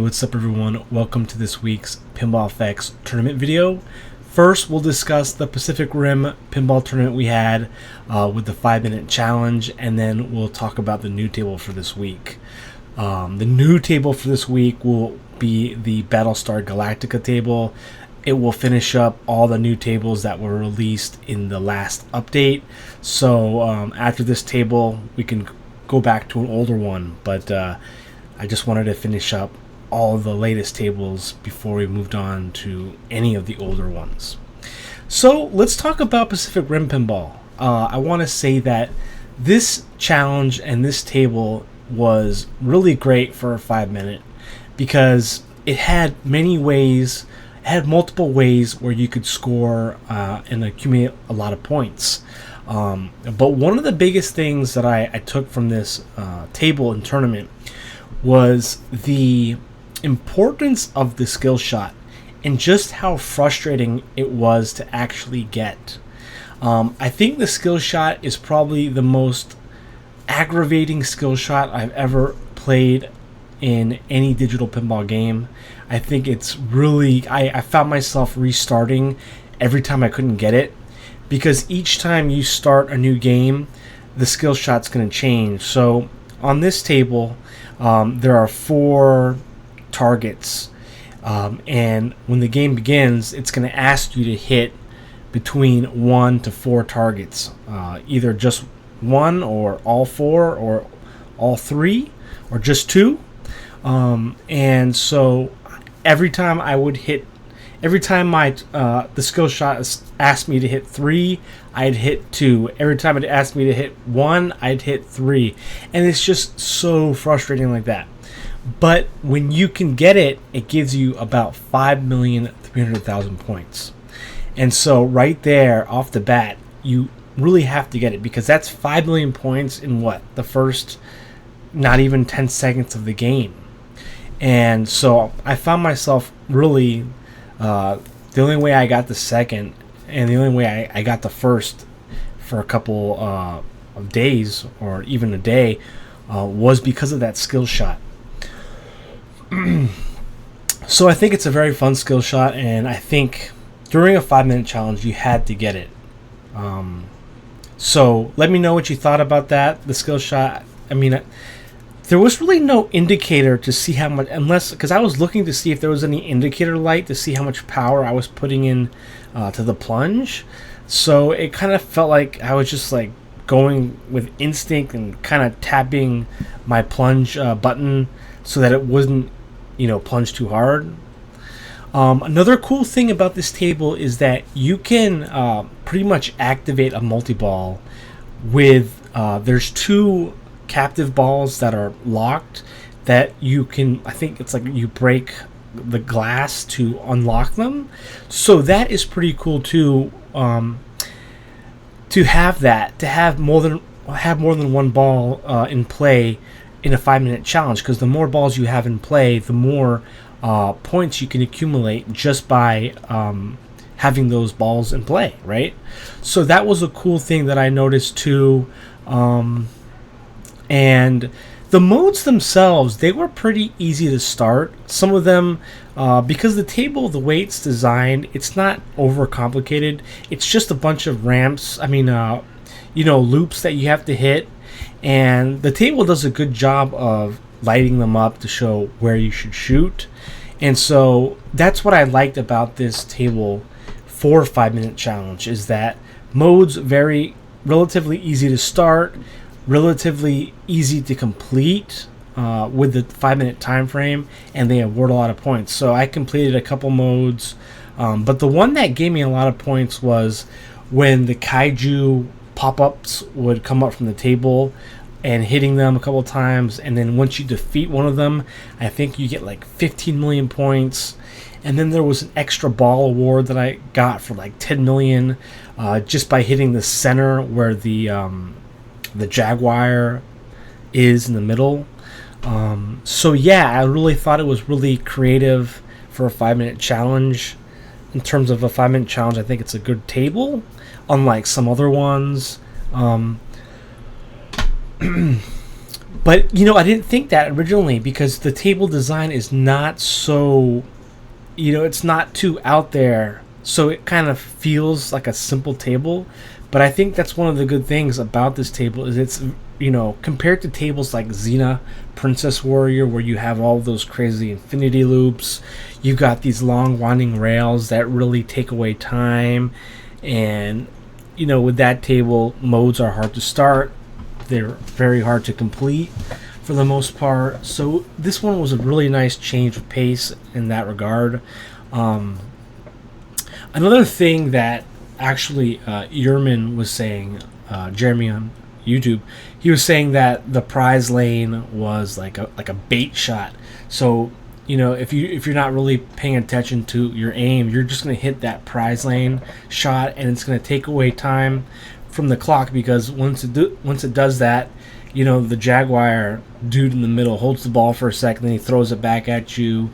What's up everyone, welcome to this week's Pinball FX tournament video. First we'll discuss the Pacific Rim Pinball tournament we had with the 5-minute challenge, and then we'll talk about the new table for this week. The new table for this week will be the Battlestar Galactica table. It will finish up all the new tables that were released in the last update. So after this table we can go back to an older one, but I just wanted to finish up all the latest tables before we moved on to any of the older ones. So let's talk about Pacific Rim Pinball. I want to say that this challenge and this table was really great for a 5-minute because it had many ways, it had multiple ways where you could score and accumulate a lot of points. But one of the biggest things that I took from this table and tournament was the importance of the skill shot and just how frustrating it was to actually get. I think the skill shot is probably the most aggravating skill shot I've ever played in any digital pinball game. I think it's really, I found myself restarting every time I couldn't get it, because each time you start a new game the skill shot's going to change. So on this table there are 4 targets, and when the game begins it's going to ask you to hit between 1 to 4 targets, either just 1 or all 4 or all 3 or just 2, and so every time the skill shot asked me to hit 3, I'd hit 2. Every time it asked me to hit 1, I'd hit 3, and it's just so frustrating like that. But when you can get it, it gives you about 5,300,000 points. And so right there off the bat, you really have to get it, because that's 5 million points in the first not even 10 seconds of the game. And so I found myself really, the only way I got the second and the only way I got the first for a couple of days or even a day was because of that skill shot. So I think it's a very fun skill shot, and I think during a 5-minute challenge you had to get it. So let me know what you thought about that, the skill shot. I mean, there was really no indicator to see how much, because I was looking to see if there was any indicator light to see how much power I was putting in to the plunge. So it kind of felt like I was just like going with instinct and kind of tapping my plunge button so that it wasn't, plunge too hard. Another cool thing about this table is that you can pretty much activate a multi-ball with, there's 2 captive balls that are locked that you can, I think it's like you break the glass to unlock them. So that is pretty cool too, to have more than one ball in play in a 5-minute challenge, because the more balls you have in play, the more points you can accumulate just by having those balls in play, right? So that was a cool thing that I noticed too. And the modes themselves, they were pretty easy to start. Some of them, because the table, the way it's designed, it's not overcomplicated. It's just a bunch of ramps, loops that you have to hit. And the table does a good job of lighting them up to show where you should shoot. And so that's what I liked about this table for a 5-minute challenge, is that modes very relatively easy to start, relatively easy to complete with the 5-minute time frame, and they award a lot of points. So I completed a couple modes, but the one that gave me a lot of points was when the kaiju pop-ups would come up from the table, and hitting them a couple times, and then once you defeat one of them, I think you get like 15 million points. And then there was an extra ball award that I got for like 10 million just by hitting the center where the Jaguar is in the middle. So yeah, I really thought it was really creative for a 5-minute challenge. In terms of a 5-minute challenge, I think it's a good table, unlike some other ones. But I didn't think that originally because the table design is not so, it's not too out there. So it kind of feels like a simple table. But I think that's one of the good things about this table is it's, compared to tables like Xena, Princess Warrior, where you have all those crazy infinity loops, you've got these long winding rails that really take away time. And, with that table, modes are hard to start. They're very hard to complete for the most part. So this one was a really nice change of pace in that regard. Another thing that actually Yerman was saying, Jeremy on YouTube, he was saying that the prize lane was like a bait shot. So if you're not really paying attention to your aim, you're just going to hit that prize lane shot, and it's going to take away time from the clock, because once it does that, the Jaguar dude in the middle holds the ball for a second, then he throws it back at you.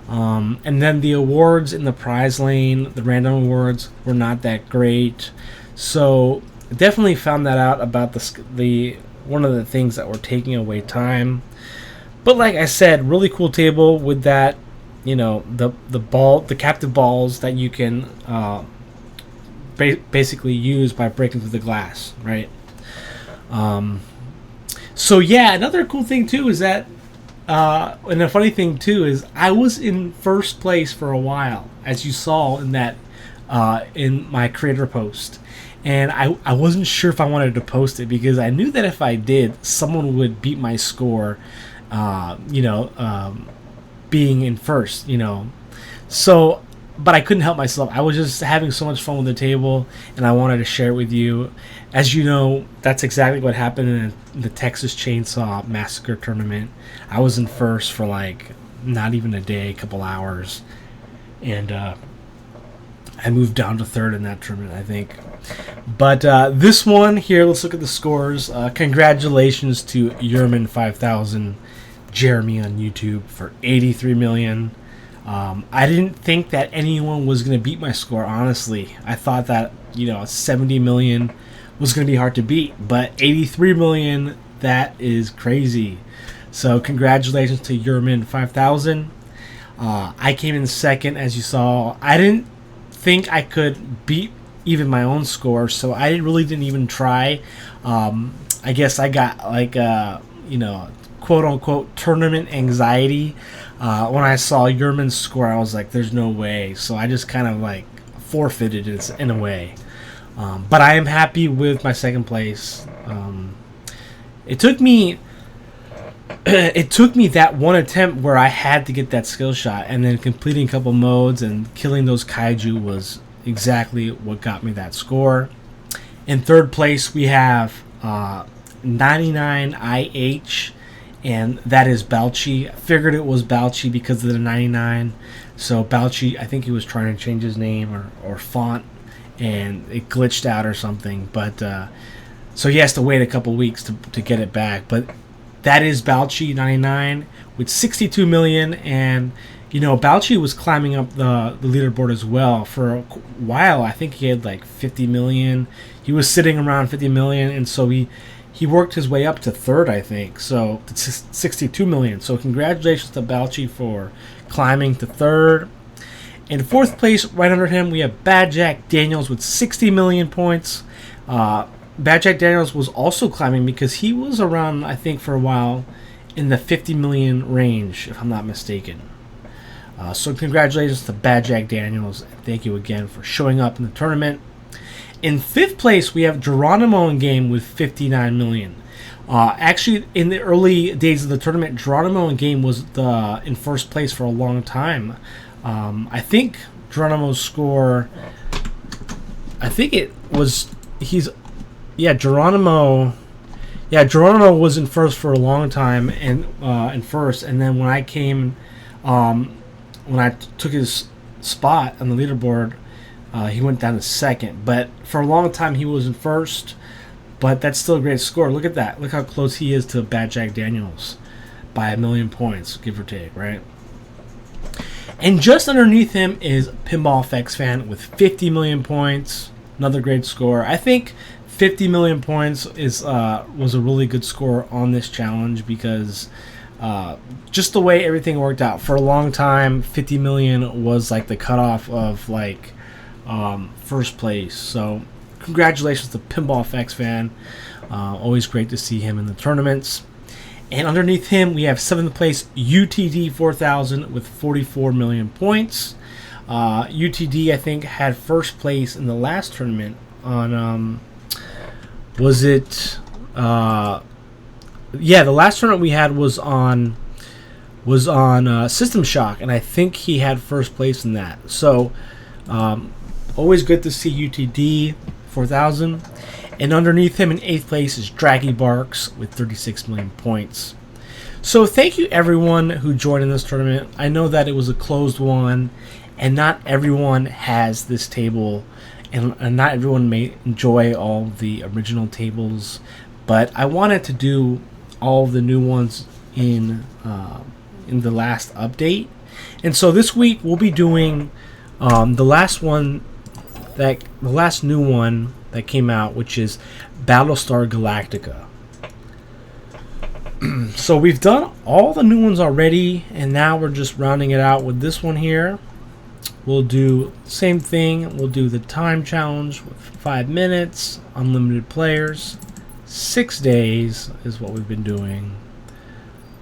And then the awards in the prize lane, the random awards, were not that great. So definitely found that out about the one of the things that were taking away time. But like I said, really cool table with that, the captive balls that you can basically use by breaking through the glass, right? So yeah, another cool thing too is that, and a funny thing too is I was in first place for a while, as you saw in that in my creator post, and I wasn't sure if I wanted to post it because I knew that if I did, someone would beat my score, being in first, so. But I couldn't help myself. I was just having so much fun with the table, and I wanted to share it with you. As you know, that's exactly what happened in the Texas Chainsaw Massacre tournament. I was in first for like not even a day, a couple hours, and I moved down to third in that tournament, I think. But this one here, let's look at the scores. Congratulations to Yerman 5000, Jeremy on YouTube for 83 million. I didn't think that anyone was going to beat my score, honestly. I thought that, 70 million was going to be hard to beat, but 83 million, that is crazy. So congratulations to Yerman 5000. I came in second, as you saw. I didn't think I could beat even my own score, so I really didn't even try. I guess I got like, quote unquote tournament anxiety. When I saw Yerman's score, I was like, there's no way. So I just kind of like forfeited it in a way. But I am happy with my second place. It took me that one attempt where I had to get that skill shot, and then completing a couple modes and killing those kaiju was exactly what got me that score. In third place, we have 99IH. And that is Balchi. I figured it was Balchi because of the 99. So Balchi, I think he was trying to change his name or font, and it glitched out or something. But so he has to wait a couple weeks to get it back. But that is Balchi 99 with 62 million. And, Balchi was climbing up the leaderboard as well for a while. I think he had like 50 million. He was sitting around 50 million. And so he worked his way up to third, I think, so to 62 million. So congratulations to Balchi for climbing to third. In fourth place, right under him, we have Bad Jack Daniels with 60 million points. Bad Jack Daniels was also climbing because he was around, I think, for a while in the 50 million range, if I'm not mistaken. So congratulations to Bad Jack Daniels, and thank you again for showing up in the tournament. In fifth place, we have Geronimo in game with 59 million. Actually, in the early days of the tournament, Geronimo in game was in first place for a long time. I think Geronimo's score, Geronimo was in first for a long time, and then when I came, when I took his spot on the leaderboard, he went down to second, but for a long time he was in first. But that's still a great score. Look at that. Look how close he is to Bad Jack Daniels by 1 million points, give or take, right? And just underneath him is Pinball FX fan with 50 million points. Another great score. I think 50 million points is was a really good score on this challenge because just the way everything worked out. For a long time, 50 million was like the cutoff of like first place. So congratulations to Pinball FX fan. Always great to see him in the tournaments. And underneath him, we have 7th place UTD 4000 with 44 million points. UTD, I think, had first place in the last tournament on, was it, yeah, the last tournament we had was on System Shock, and I think he had first place in that. So, always good to see UTD 4000. And underneath him in 8th place is Draggy Barks with 36 million points. So thank you everyone who joined in this tournament. I know that it was a closed one, and not everyone has this table, and not everyone may enjoy all the original tables, but I wanted to do all the new ones in the last update. And so this week we'll be doing the last new one that came out, which is Battlestar Galactica. So we've done all the new ones already, and now we're just rounding it out with this one here. We'll do the same thing. We'll do the time challenge with 5 minutes, unlimited players, 6 days is what we've been doing.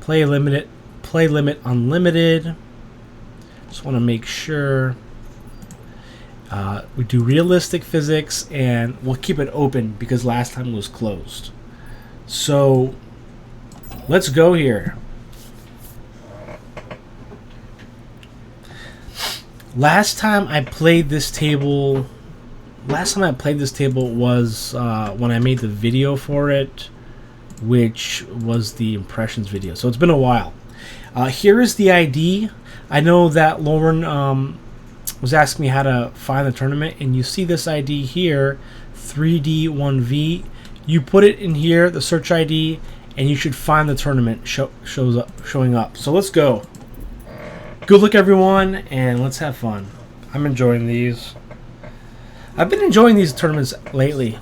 Play limit unlimited. Just want to make sure. We do realistic physics, and we'll keep it open because last time it was closed. So let's go here. Last time I played this table was when I made the video for it, which was the impressions video. So it's been a while. Here is the ID. I know that Lauren was asking me how to find the tournament, and you see this ID here, 3D1V. You put it in here, the search ID, and you should find the tournament showing up. So let's go. Good luck everyone, and let's have fun. I'm enjoying these. I've been enjoying these tournaments lately.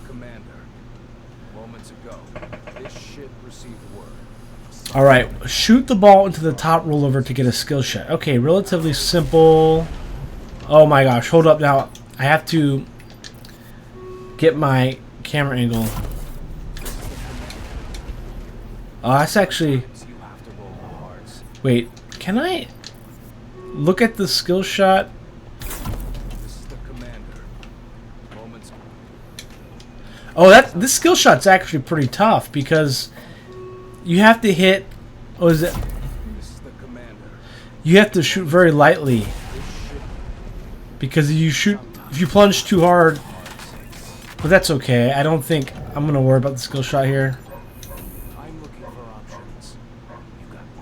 Alright, shoot the ball into the top rollover to get a skill shot. Okay, relatively simple. Oh my gosh, hold up now. I have to get my camera angle. Oh, that's actually... Wait, can I look at the skill shot? Oh, this skill shot's actually pretty tough because you have to hit... What is it? You have to shoot very lightly. Because if you plunge too hard, but that's okay. I don't think I'm gonna worry about the skill shot here.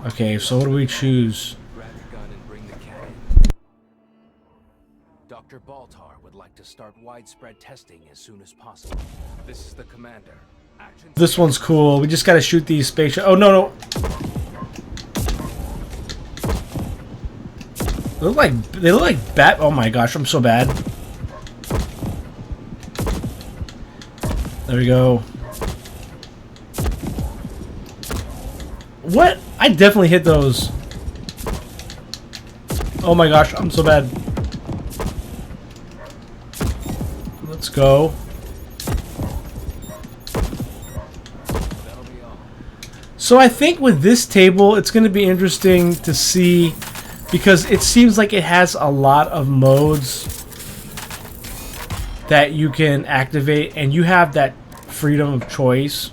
Okay, so what do we choose? Dr. Baltar would like to start widespread testing as soon as possible. This is the commander. This one's cool. We just gotta shoot these spaceships. Oh no. They look like bat. Oh my gosh, I'm so bad. There we go. What? I definitely hit those. Oh my gosh, I'm so bad. Let's go. So I think with this table, it's going to be interesting to see, because it seems like it has a lot of modes that you can activate, and you have that freedom of choice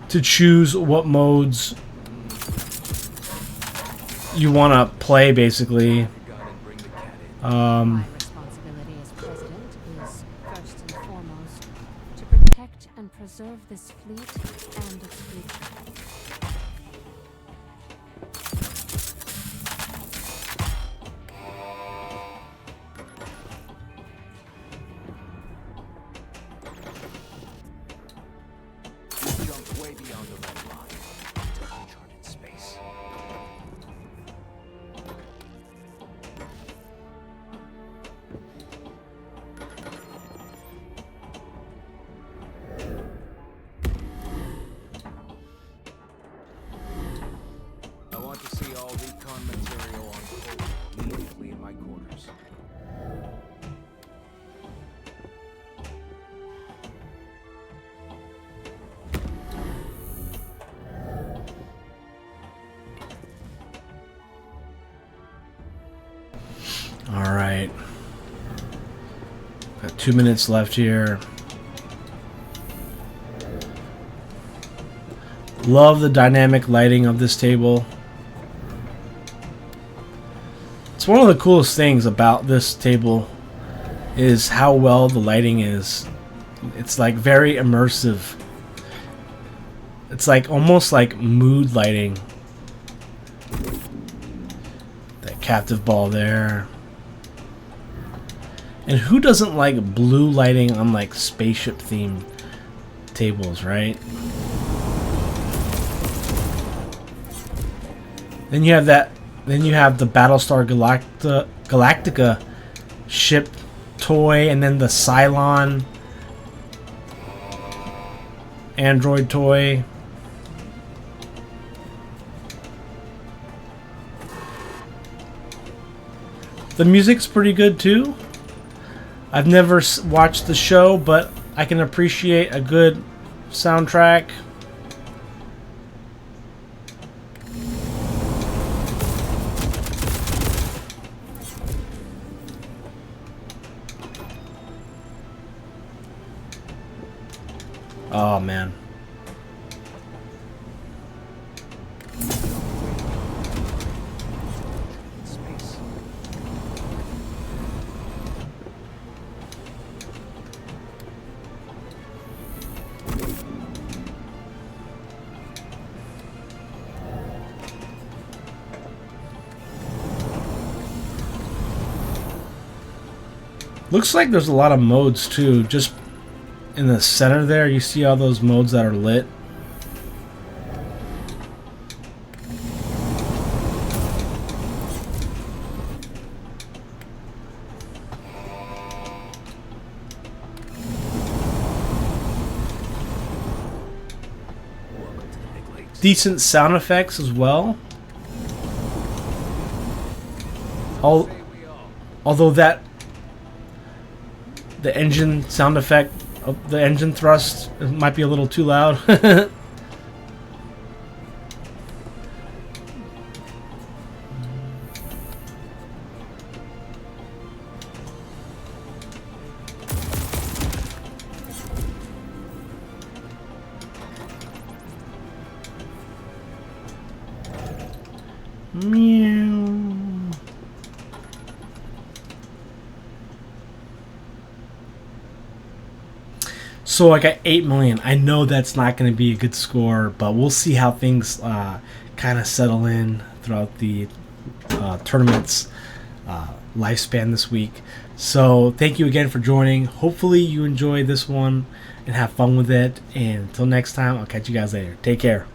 to choose what modes you want to play, basically. My responsibility as president is, first and foremost, to protect and preserve this fleet and its future. Jumped way beyond the red line into uncharted space. immediately in my quarters. All right. Got 2 minutes left here. Love the dynamic lighting of this table. It's one of the coolest things about this table is how well the lighting is. It's like very immersive. It's like almost like mood lighting. That captive ball there. And who doesn't like blue lighting on like spaceship themed tables, right? Then you have that. Then you have the Battlestar Galactica ship toy, and then the Cylon android toy. The music's pretty good too. I've never watched the show, but I can appreciate a good soundtrack. Oh man. Space. Looks like there's a lot of modes too. Just in the center there, you see all those modes that are lit. Welcome to the big leagues. Decent sound effects as well. Say we all. Although that the engine sound effect of the engine thrust might be a little too loud. Meow. So I got 8 million. I know that's not going to be a good score, but we'll see how things kind of settle in throughout the tournament's lifespan this week. So thank you again for joining. Hopefully you enjoy this one and have fun with it. And until next time, I'll catch you guys later. Take care.